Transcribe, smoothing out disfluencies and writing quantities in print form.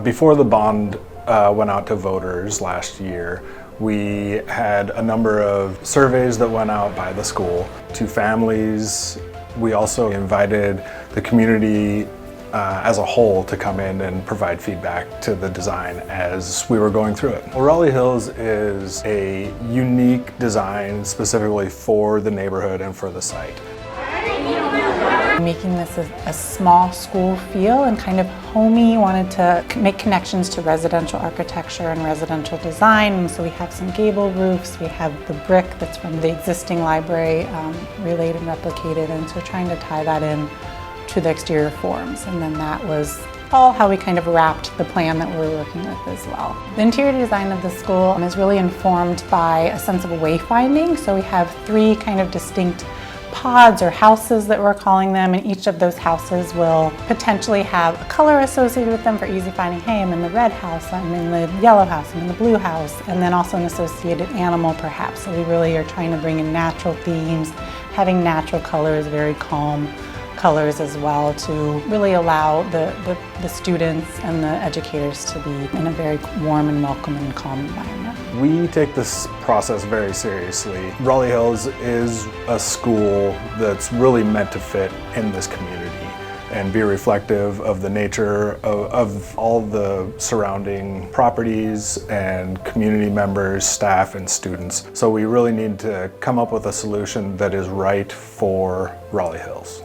Before the bond went out to voters last year, we had a number of surveys that went out by the school to families. We also invited the community as a whole to come in and provide feedback to the design as we were going through it. Well, Raleigh Hills is a unique design specifically for the neighborhood and for the site. Making this a small school feel and kind of homey, wanted to make connections to residential architecture and residential design. And so we have some gable roofs, we have the brick that's from the existing library relayed and replicated, and so trying to tie that in to the exterior forms. And then that was all how we kind of wrapped the plan that we're working with as well. The interior design of the school is really informed by a sense of wayfinding. So we have 3 kind of distinct pods or houses that we're calling them, and each of those houses will potentially have a color associated with them for easy finding. Hey, I'm in the red house, I'm in the yellow house, I'm in the blue house, and then also an associated animal perhaps. So we really are trying to bring in natural themes, having natural colors, very calm colors as well, to really allow the students and the educators to be in a very warm and welcoming and calm environment. We take this process very seriously. Raleigh Hills is a school that's really meant to fit in this community and be reflective of the nature of all the surrounding properties and community members, staff, and students. So we really need to come up with a solution that is right for Raleigh Hills.